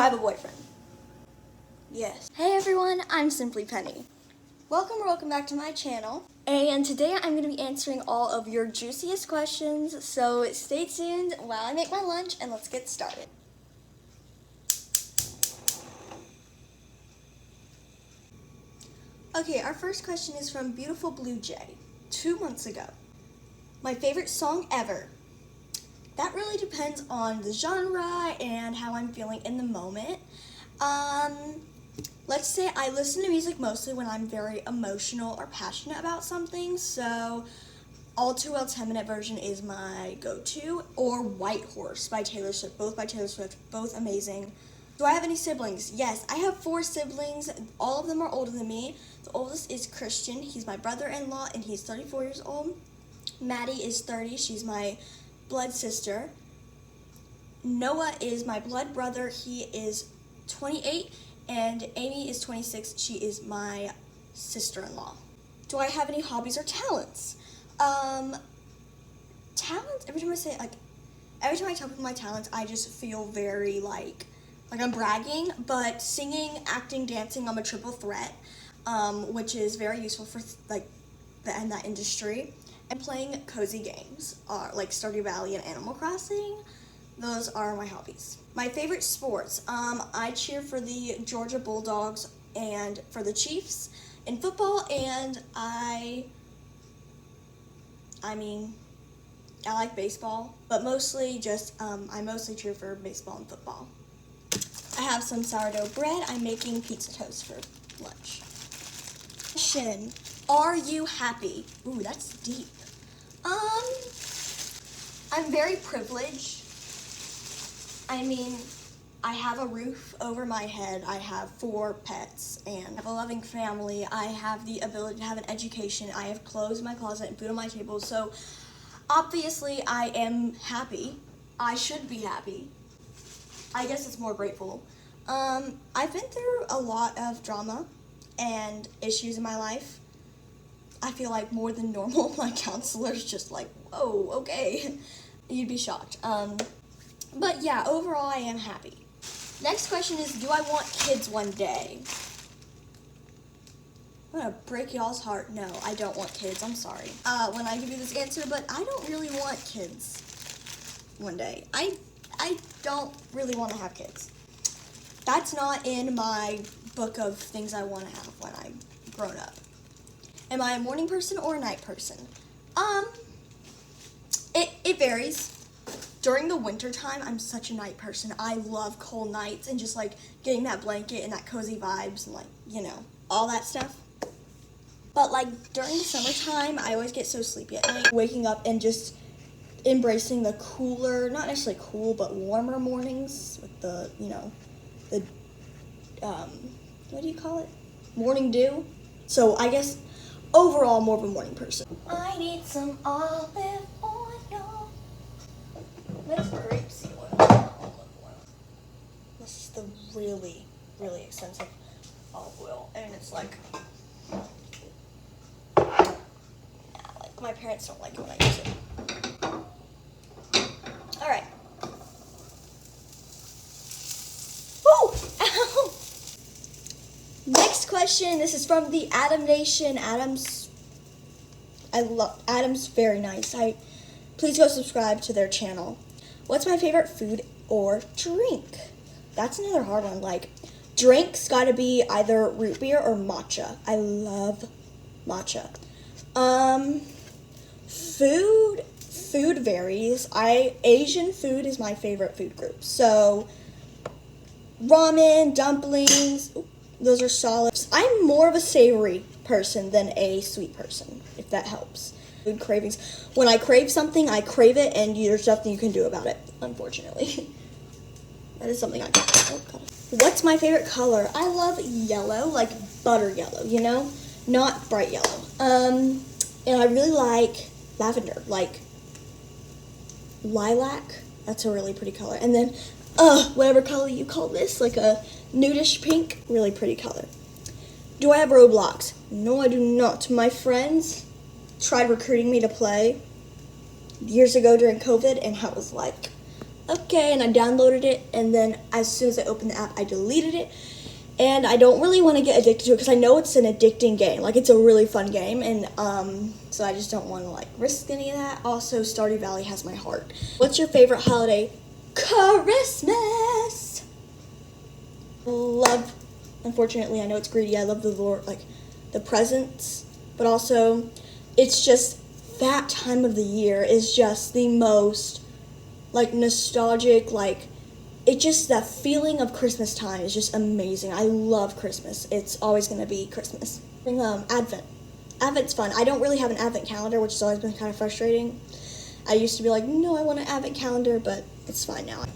I have a boyfriend? Yes. Hey everyone, I'm Simply Penny. Welcome back to my channel. And today I'm going to be answering all of your juiciest questions, so stay tuned while I make my lunch and let's get started. Okay, our first question is from Beautiful Blue Jay. 2 months ago. My favorite song ever. That really depends on the genre and how I'm feeling in the moment. Let's say I listen to music mostly when I'm very emotional or passionate about something, so All Too Well 10-minute version is my go-to, or White Horse by Taylor Swift, both amazing. Do I have any siblings? Yes, I have 4 siblings. All of them are older than me. The oldest is Christian. He's my brother-in-law, and he's 34 years old. Maddie is 30. She's my blood sister. Noah is my blood brother. He is 28. And Amy is 26. She is my sister-in-law. Do I have any hobbies or talents? Talents, every time I talk about my talents, I just feel very like I'm bragging, but singing, acting, dancing, I'm a triple threat, which is very useful for in that industry. And playing cozy games, like Stardew Valley and Animal Crossing. Those are my hobbies. My favorite sports, I cheer for the Georgia Bulldogs and for the Chiefs in football, and I like baseball, but mostly I mostly cheer for baseball and football. I have some sourdough bread. I'm making pizza toast for lunch. Question, are you happy? Ooh, that's deep. I'm very privileged. I have a roof over my head, I have 4 pets, and I have a loving family. I have the ability to have an education. I have clothes in my closet and food on my table, so obviously I am happy. I should be happy. I guess it's more grateful. I've been through a lot of drama and issues in my life. I feel like more than normal. My counselor's just like, whoa, okay. You'd be shocked. But yeah, overall I am happy. Next question is, do I want kids one day? I'm gonna break y'all's heart. No, I don't want kids. I'm sorry when I give you this answer, but I don't really want kids one day. I don't really want to have kids. That's not in my book of things I want to have when I'm grown up. Am I a morning person or a night person? It varies. During the winter time, I'm such a night person. I love cold nights and just getting that blanket and that cozy vibes and all that stuff. But during the summertime, I always get so sleepy at night. Waking up and just embracing the cooler, not necessarily cool, but warmer mornings with the, what do you call it? Morning dew. So I guess overall, more of a morning person. I need some olive oil. That's grapeseed oil. This is the really, really expensive olive oil, and it's my parents don't like it when I use it. All right. Woo! Ow! Next question. This is from the Adam Nation. Adam's very nice. Please go subscribe to their channel. What's my favorite food or drink? That's another hard one. Drink's gotta be either root beer or matcha. I love matcha. Food varies. Asian food is my favorite food group. So ramen, dumplings, those are solid. I'm more of a savory person than a sweet person, if that helps. Food cravings. When I crave something, I crave it, and there's nothing you can do about it, unfortunately. That is something I can do. What's my favorite color? I love yellow, like butter yellow, not bright yellow. And I really like lavender, like lilac. That's a really pretty color. And then, whatever color you call this, like a nudish pink, really pretty color. Do I have Roblox? No, I do not. My friends tried recruiting me to play years ago during COVID, and I was like, okay, and I downloaded it, and then as soon as I opened the app, I deleted it. And I don't really want to get addicted to it because I know it's an addicting game. Like, it's a really fun game, and so I just don't want to like risk any of that. Also, Stardew Valley has my heart. What's your favorite holiday? Christmas. Love. Unfortunately, I know it's greedy. I love the Lord, like the presents, but also, it's just that time of the year is just the most like nostalgic, like. It just, that feeling of Christmas time is just amazing. I love Christmas. It's always going to be Christmas. Advent. Advent's fun. I don't really have an Advent calendar, which has always been kind of frustrating. I used to be like, no, I want an Advent calendar, but it's fine now.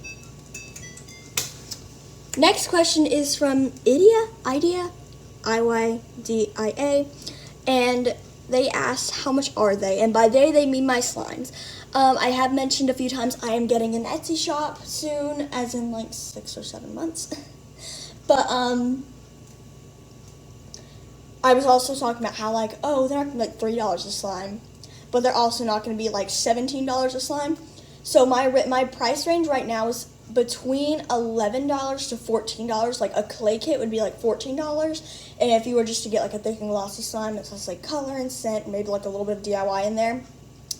Next question is from Idia, Iydia, and they asked, how much are they? And by they mean my slimes. I have mentioned a few times I am getting an Etsy shop soon, as in like 6 or 7 months. But I was also talking about how like, oh, they're not gonna be like $3 a slime, but they're also not gonna be like $17 a slime. So my price range right now is between $11 to $14. Like a clay kit would be like $14, and if you were just to get like a thick and glossy slime that has like color and scent, maybe like a little bit of DIY in there,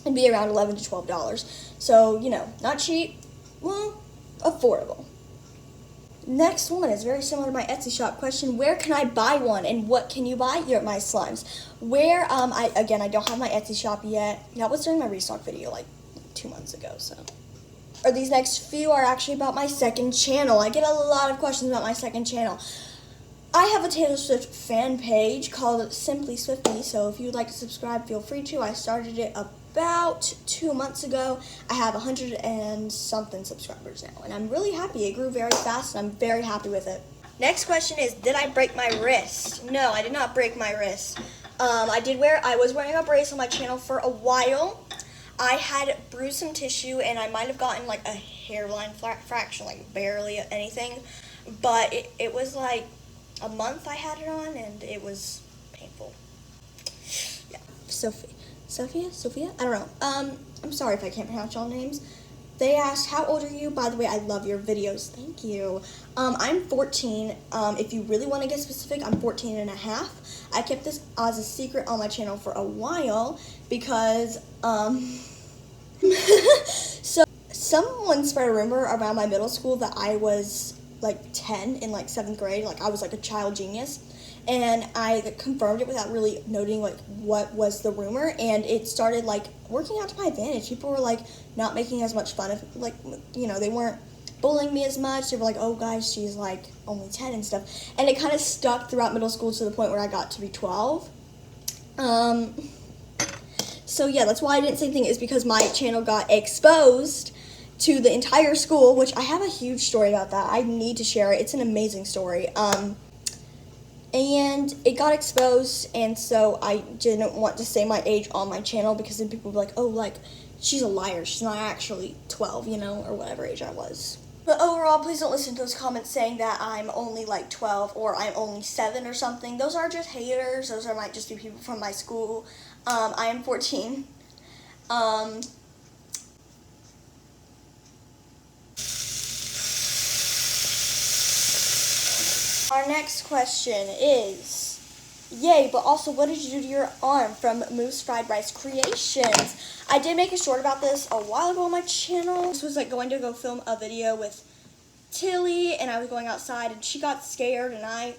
it'd be around $11 to $12. So, you know, not cheap, well, affordable. Next one is very similar to my Etsy shop question. Where can I buy one, and what can you buy? My slimes. Where, I don't have my Etsy shop yet. That was during my restock video like 2 months ago, so. Or these next few are actually about my second channel. I get a lot of questions about my second channel. I have a Taylor Swift fan page called Simply Swifty, so if you'd like to subscribe, feel free to. I started it about 2 months ago. I have 100 and something subscribers now, and I'm really happy. It grew very fast, and I'm very happy with it. Next question is, did I break my wrist? No, I did not break my wrist. I was wearing a brace on my channel for a while. I had bruised some tissue, and I might have gotten like a hairline fraction, like barely anything, but it was like a month I had it on, and it was painful. Yeah, Sophia? I don't know. I'm sorry if I can't pronounce y'all names. They asked, how old are you? By the way, I love your videos. Thank you. I'm 14. If you really want to get specific, I'm 14 and a half. I kept this as a secret on my channel for a while because, so someone spread a rumor around my middle school that I was like 10 in like 7th grade. Like I was like a child genius. And I confirmed it without really noting like what was the rumor, and it started like working out to my advantage. People were like not making as much fun of, like, you know, they weren't bullying me as much. They were like, oh guys, she's like only 10 and stuff, and it kind of stuck throughout middle school to the point where I got to be 12. So yeah, that's why I didn't say anything, is because my channel got exposed to the entire school, which I have a huge story about that. I need to share it. It's an amazing story. And it got exposed, and so I didn't want to say my age on my channel, because then people would be like, oh, like, she's a liar, she's not actually 12, you know, or whatever age I was. But overall, please don't listen to those comments saying that I'm only like 12 or I'm only 7 or something. Those are just haters. Those might just be people from my school. I am 14. Our next question is, yay, but also what did you do to your arm? From Moose Fried Rice Creations. I did make a short about this a while ago on my channel. This was like going to go film a video with Tilly, and I was going outside, and she got scared, and I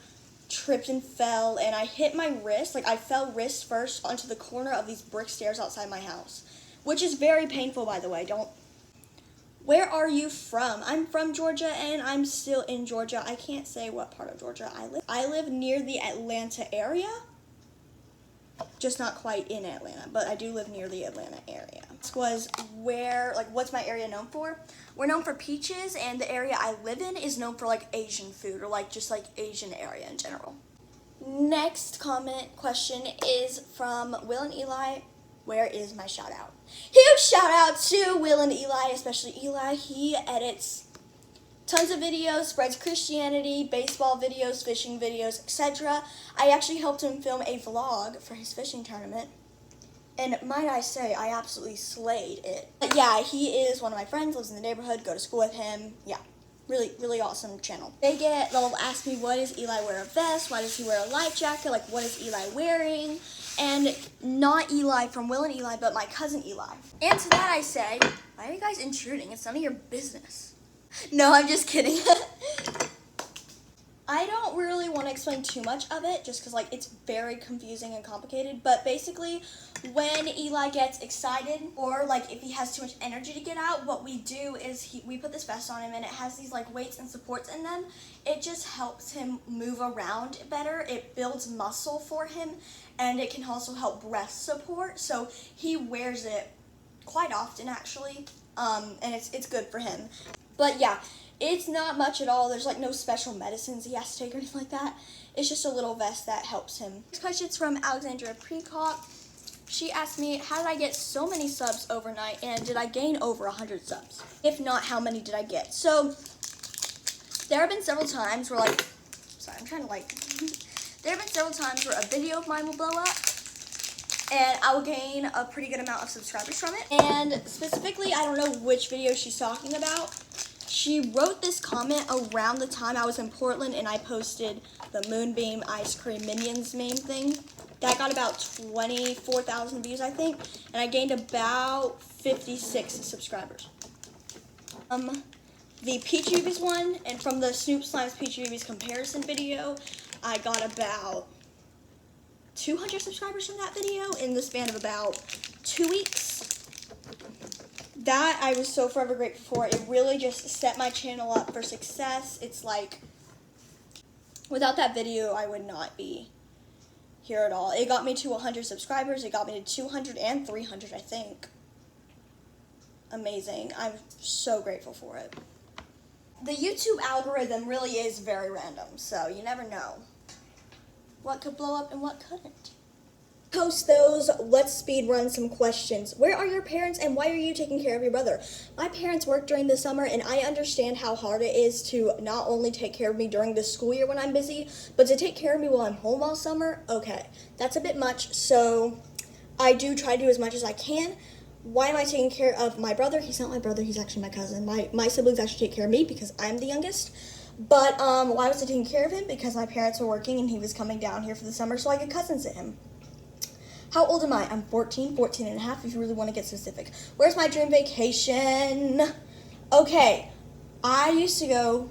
tripped and fell, and I hit my wrist. Like, I fell wrist first onto the corner of these brick stairs outside my house, which is very painful, by the way. Where are you from? I'm from Georgia, and I'm still in Georgia. I can't say what part of Georgia I live. I live near the Atlanta area, just not quite in Atlanta, but I do live near the Atlanta area. This was what's my area known for? We're known for peaches, and the area I live in is known for like Asian food, or like just like Asian area in general. Next question is from Will and Eli. Where is my shout out? Huge shout out to Will and Eli, especially Eli. He edits tons of videos, spreads Christianity, baseball videos, fishing videos, etc. I actually helped him film a vlog for his fishing tournament. And might I say, I absolutely slayed it. But yeah, he is one of my friends, lives in the neighborhood, go to school with him. Yeah, really, really awesome channel. They'll ask me, why does Eli wear a vest? Why does he wear a life jacket? Like, what is Eli wearing? And not Eli from Will and Eli, but my cousin Eli. And to that I say, why are you guys intruding? It's none of your business. No, I'm just kidding. I don't really want to explain too much of it just because like it's very confusing and complicated, but basically when Eli gets excited or like if he has too much energy to get out, what we do is we put this vest on him and it has these like weights and supports in them. It just helps him move around better. It builds muscle for him and it can also help breast support. So he wears it quite often actually, and it's good for him. But yeah, it's not much at all. There's like no special medicines he has to take or anything like that. It's just a little vest that helps him. Next question's from Alexandra Precock. She asked me, how did I get so many subs overnight and did I gain over 100 subs? If not, how many did I get? So there have been several times where like, sorry, I'm trying to like, there have been several times where a video of mine will blow up and I will gain a pretty good amount of subscribers from it. And specifically, I don't know which video she's talking about. She wrote this comment around the time I was in Portland and I posted the Moonbeam Ice Cream Minions meme thing. That got about 24,000 views, I think, and I gained about 56 subscribers. The Peachy Rubies one, and from the Snoop Slime's Peachy Rubies comparison video, I got about 200 subscribers from that video in the span of about 2 weeks. That I was so forever grateful for. It really just set my channel up for success. It's like, without that video, I would not be here at all. It got me to 100 subscribers. It got me to 200 and 300, I think. Amazing. I'm so grateful for it. The YouTube algorithm really is very random, so you never know what could blow up and what couldn't. Post those. Let's speed run some questions. Where are your parents and why are you taking care of your brother? My parents work during the summer and I understand how hard it is to not only take care of me during the school year when I'm busy, but to take care of me while I'm home all summer. Okay, that's a bit much, so I do try to do as much as I can. Why am I taking care of my brother? He's not my brother, he's actually my cousin. My siblings actually take care of me because I'm the youngest. But why was I taking care of him? Because my parents were working and he was coming down here for the summer so I could cousin sit him. How old am I? I'm 14 and a half if you really want to get specific. Where's my dream vacation? Okay, I used to go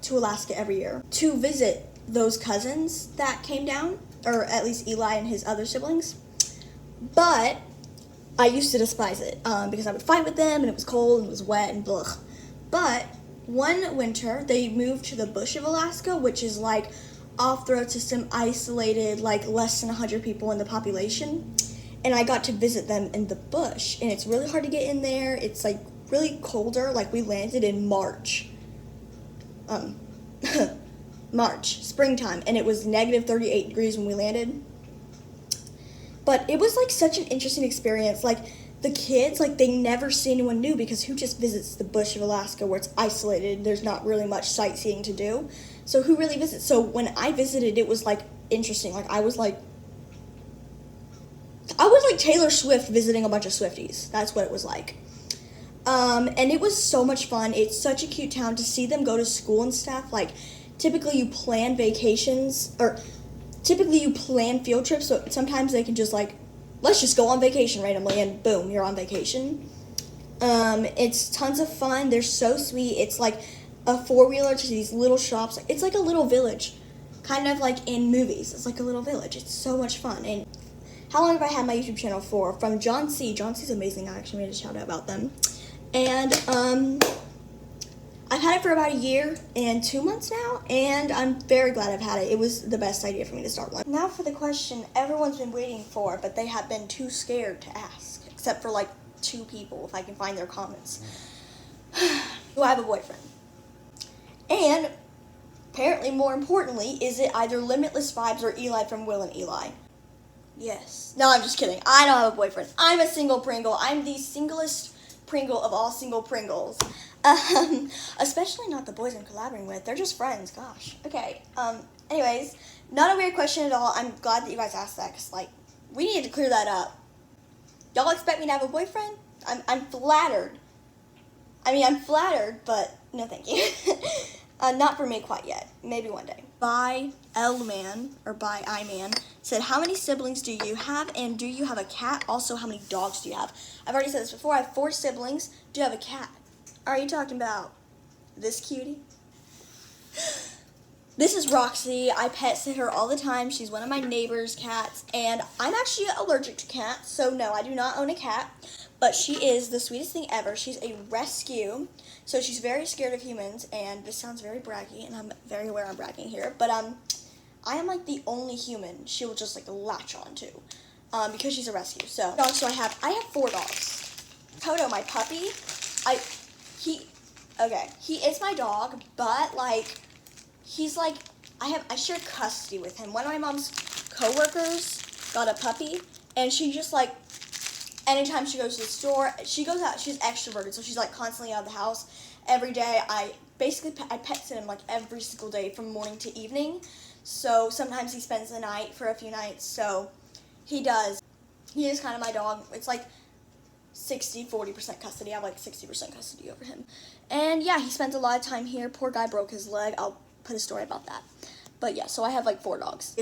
to Alaska every year to visit those cousins that came down, or at least Eli and his other siblings. But I used to despise it because I would fight with them and it was cold and it was wet and blah. But one winter, they moved to the bush of Alaska, which is like off the road system, isolated, like less than 100 people in the population, and I got to visit them in the bush, and it's really hard to get in there. It's like really colder. Like we landed in March, springtime, and it was negative 38 degrees when we landed. But it was like such an interesting experience. Like the kids, like they never see anyone new because who just visits the bush of Alaska where it's isolated? There's not really much sightseeing to do. So who really visits? So when I visited, it was like interesting. Like I was like Taylor Swift visiting a bunch of Swifties. That's what it was like. And it was so much fun. It's such a cute town to see them go to school and stuff. Like typically you plan vacations or typically you plan field trips. So sometimes they can just like, let's just go on vacation randomly and boom, you're on vacation. It's tons of fun. They're so sweet. It's like a four-wheeler to these little shops. It's like a little village, kind of like in movies. It's like a little village. It's so much fun. And how long have I had my YouTube channel for? From John C. John C's amazing. I actually made a shout out about them. And I've had it for about a year and 2 months now, and I'm very glad I've had it. It was the best idea for me to start one. Now for the question everyone's been waiting for, but they have been too scared to ask, except for like 2 people, if I can find their comments. Do I have a boyfriend? And apparently, more importantly, is it either Limitless Vibes or Eli from Will and Eli? Yes. No, I'm just kidding. I don't have a boyfriend. I'm a single Pringle. I'm the singlest Pringle of all single Pringles. Especially not the boys I'm collaborating with. They're just friends. Gosh. Okay. Anyways, not a weird question at all. I'm glad that you guys asked that because, like, we need to clear that up. Y'all expect me to have a boyfriend? I'm flattered. I mean, I'm flattered, but no thank you. Not for me quite yet. Maybe one day. By L-Man, or by I-Man, said, how many siblings do you have, and do you have a cat? Also, how many dogs do you have? I've already said this before. I have 4 siblings. Do you have a cat? Are you talking about this cutie? This is Roxy. I pet sit her all the time. She's one of my neighbor's cats, and I'm actually allergic to cats, so no, I do not own a cat, but she is the sweetest thing ever. She's a rescue, so she's very scared of humans, and this sounds very braggy, and I'm very aware I'm bragging here, but I am like the only human she will just like latch on to, because she's a rescue. So I have 4 dogs. Toto, my puppy, he is my dog, but like, he's like, I share custody with him. One of my mom's coworkers got a puppy, and she just like, anytime she goes to the store, she goes out, she's extroverted, so she's like constantly out of the house every day. I pet sit him like every single day from morning to evening. So sometimes he spends the night for a few nights, so he does. He is kind of my dog. It's like 40% custody. I have like 60% custody over him. And yeah, he spends a lot of time here. Poor guy broke his leg. I'll put a story about that. But yeah, so I have like 4 dogs.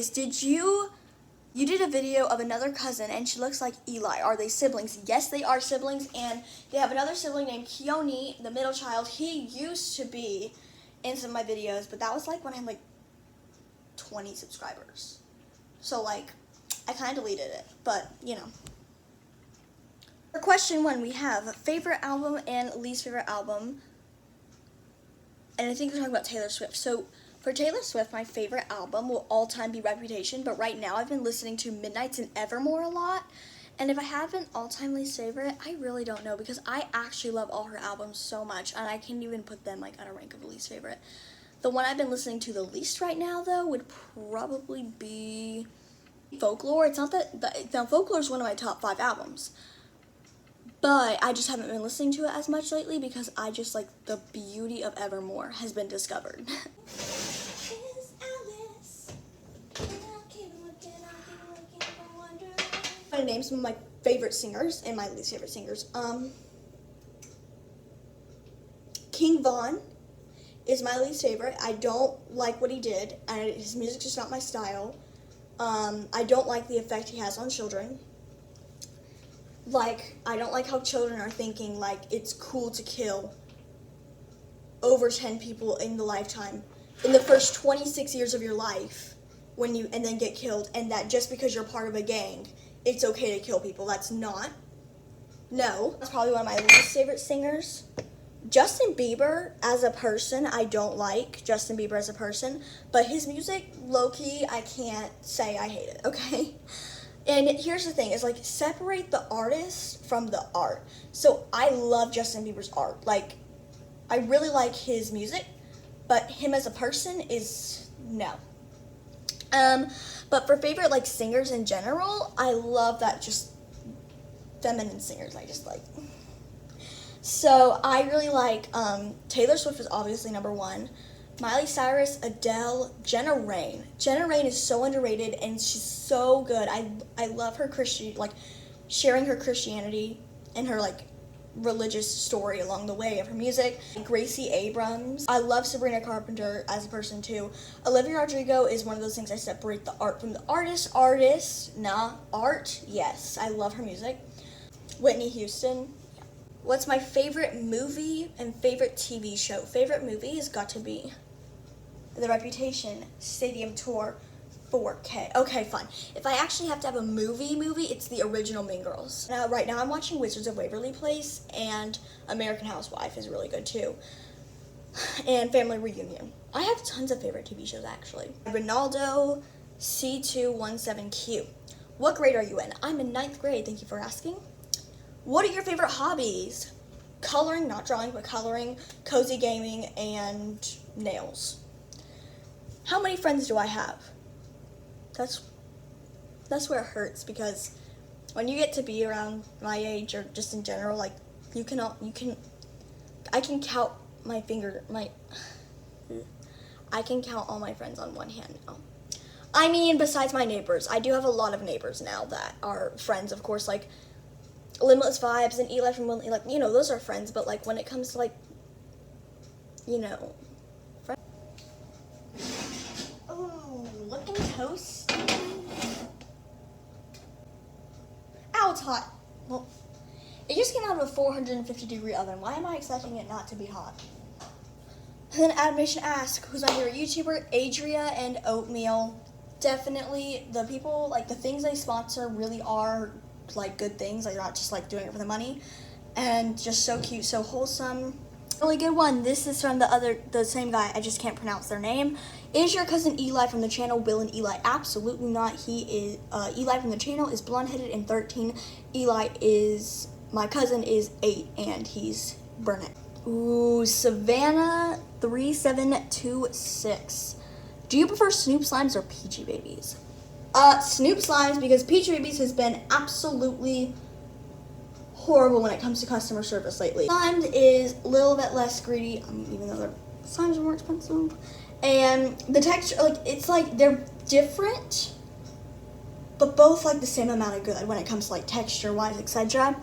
You did a video of another cousin, and she looks like Eli. Are they siblings? Yes, they are siblings, and they have another sibling named Keone, the middle child. He used to be in some of my videos, but that was like when I had like 20 subscribers. So like, I kind of deleted it, but you know. For question 1, we have favorite album and least favorite album. And I think we're talking about Taylor Swift. So for Taylor Swift, my favorite album will all time be Reputation, but right now I've been listening to Midnights and Evermore a lot. And if I have an all-time least favorite, I really don't know, because I actually love all her albums so much, and I can't even put them like on a rank of least favorite. The one I've been listening to the least right now, though, would probably be Folklore. It's not that, now Folklore is one of my top 5 albums, but I just haven't been listening to it as much lately because I just like the beauty of Evermore has been discovered. I'm gonna name some of my favorite singers and my least favorite singers. King Von is my least favorite. I don't like what he did, and his music's just not my style. I don't like the effect he has on children. Like, I don't like how children are thinking, like, it's cool to kill over 10 people in the lifetime, in the first 26 years of your life, and then get killed, and that just because you're part of a gang, it's okay to kill people. That's not. No. That's probably one of my least favorite singers. Justin Bieber as a person, I don't like Justin Bieber as a person, but his music, low-key, I can't say I hate it, okay? And here's the thing, is like, separate the artist from the art. So I love Justin Bieber's art. Like, I really like his music, but him as a person is no. But for favorite like singers in general, I love that just feminine singers I just like. So I really like Taylor Swift is obviously number 1. Miley Cyrus, Adele, Jenna Rain. Jenna Rain is so underrated, and she's so good. I love her sharing her Christianity and her like religious story along the way of her music. Gracie Abrams. I love Sabrina Carpenter as a person too. Olivia Rodrigo is one of those things I separate the art from the artist. Art. Yes, I love her music. Whitney Houston. What's my favorite movie and favorite TV show? Favorite movie has got to be The Reputation Stadium Tour 4K. Okay, fine. If I actually have to have a movie, it's the original Mean Girls. Right now I'm watching Wizards of Waverly Place, and American Housewife is really good too. And Family Reunion. I have tons of favorite TV shows actually. Ronaldo C217Q. What grade are you in? I'm in 9th grade, thank you for asking. What are your favorite hobbies? Coloring, not drawing, but coloring, cozy gaming, and nails. How many friends do I have? That's where it hurts, because when you get to be around my age, or just in general, like I can count I can count all my friends on one hand now. I mean, besides my neighbors, I do have a lot of neighbors now that are friends, of course. Like, Limitless Vibes and Eli from Limitless, like, you know, those are friends, but like when it comes to like, you know, friends. Oh, looking toasty. Ow, it's hot. Well, it just came out of a 450-degree oven. Why am I expecting it not to be hot? And then Animation Ask, who's my favorite YouTuber, Adria and Oatmeal. Definitely the people, like the things they sponsor really are like good things. Like they're not just like doing it for the money. And just so cute, so wholesome. Really good one. This is from the same guy. I just can't pronounce their name. Is your cousin Eli from the channel Will and Eli? Absolutely not. He is Eli from the channel is blonde-headed and 13. My cousin is 8 and he's brunette. Ooh, Savannah 3726. Do you prefer Snoop Slimes or Peachy Babies? Snoop Slimes, because Peachy Babies has been absolutely horrible when it comes to customer service lately. Slimes is a little bit less greedy. I mean, even though their slimes are more expensive. And the texture, like, it's like they're different, but both like the same amount of good when it comes to like texture wise, etc.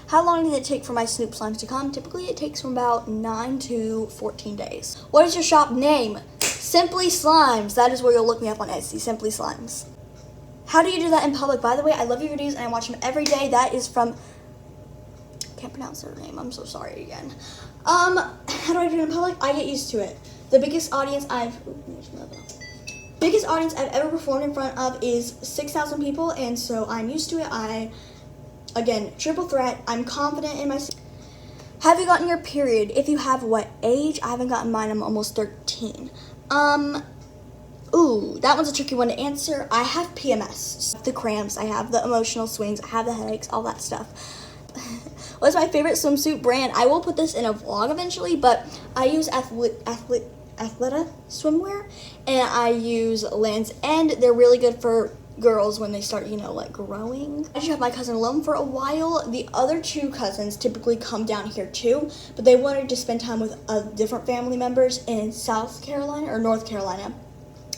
How long did it take for my Snoop Slimes to come? Typically it takes from about 9 to 14 days. What is your shop name? Simply Slimes. That is where you'll look me up on Etsy, Simply Slimes. How do you do that in public? By the way, I love your videos and I watch them every day. That is from, can't pronounce their name, I'm so sorry again. How do I do it in public? I get used to it. The biggest audience I've ever performed in front of is 6,000 people, and so I'm used to it. Again, triple threat. I'm confident in myself. Have you gotten your period? If you have, what age? I haven't gotten mine. I'm almost 13. Ooh, that one's a tricky one to answer. I have PMS, the cramps, I have the emotional swings, I have the headaches, all that stuff. What's my favorite swimsuit brand? I will put this in a vlog eventually, but I use Athleta swimwear, and I use Land's End. They're really good for girls when they start, you know, like growing. I just have my cousin alone for a while. The other 2 cousins typically come down here too, but they wanted to spend time with different family members in South Carolina or North Carolina.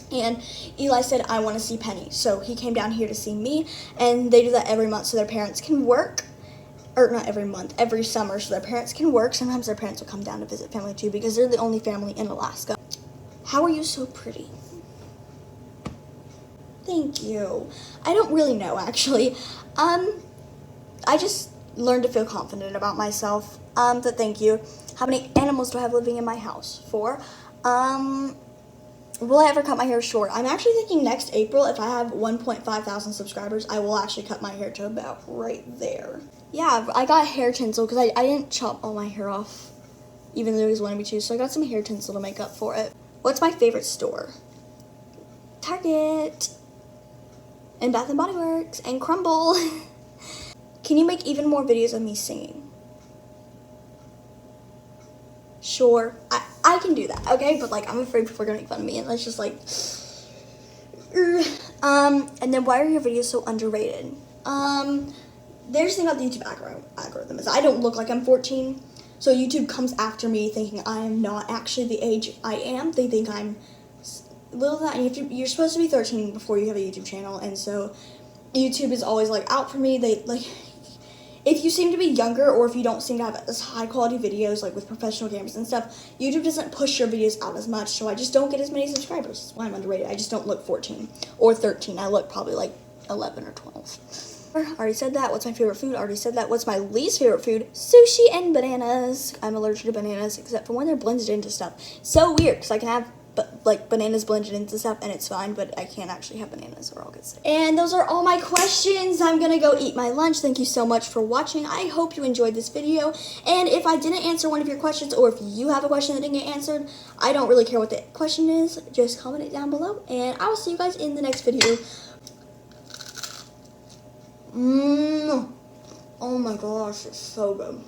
And Eli said, I want to see Penny. So he came down here to see me, and they do that every month so their parents can work. Or not every month, every summer, so their parents can work. Sometimes their parents will come down to visit family too, because they're the only family in Alaska. How are you so pretty? Thank you. I don't really know, actually. I just learned to feel confident about myself. So thank you. How many animals do I have living in my house? 4. Will I ever cut my hair short? I'm actually thinking next April, if I have 1.5 thousand subscribers, I will actually cut my hair to about right there. Yeah, I got hair tinsel because I didn't chop all my hair off, even though it was wanted me to, so I got some hair tinsel to make up for it. What's my favorite store? Target, and Bath & Body Works, and Crumble. Can you make even more videos of me singing? Sure, I can do that, okay? But like, I'm afraid people are gonna make fun of me, and that's just like, and then why are your videos so underrated? There's the thing about the YouTube algorithm is I don't look like I'm 14, so YouTube comes after me thinking I am not actually the age I am. They think I'm little that, and you're supposed to be 13 before you have a YouTube channel, and so YouTube is always like out for me. They like, if you seem to be younger, or if you don't seem to have as high quality videos like with professional cameras and stuff, YouTube doesn't push your videos out as much, so I just don't get as many subscribers. That's why I'm underrated. I just don't look 14 or 13. I look probably like 11 or 12. Already said that. What's my favorite food? Already said that. What's my least favorite food? Sushi and bananas. I'm allergic to bananas, except for when they're blended into stuff. So weird, because I can have like bananas blended into stuff and it's fine, but I can't actually have bananas or I'll get sick. And those are all my questions. I'm gonna go eat my lunch. Thank you so much for watching. I hope you enjoyed this video, and if I didn't answer one of your questions, or if you have a question that didn't get answered, I don't really care what the question is. Just comment it down below, and I will see you guys in the next video. Oh my gosh, it's so good.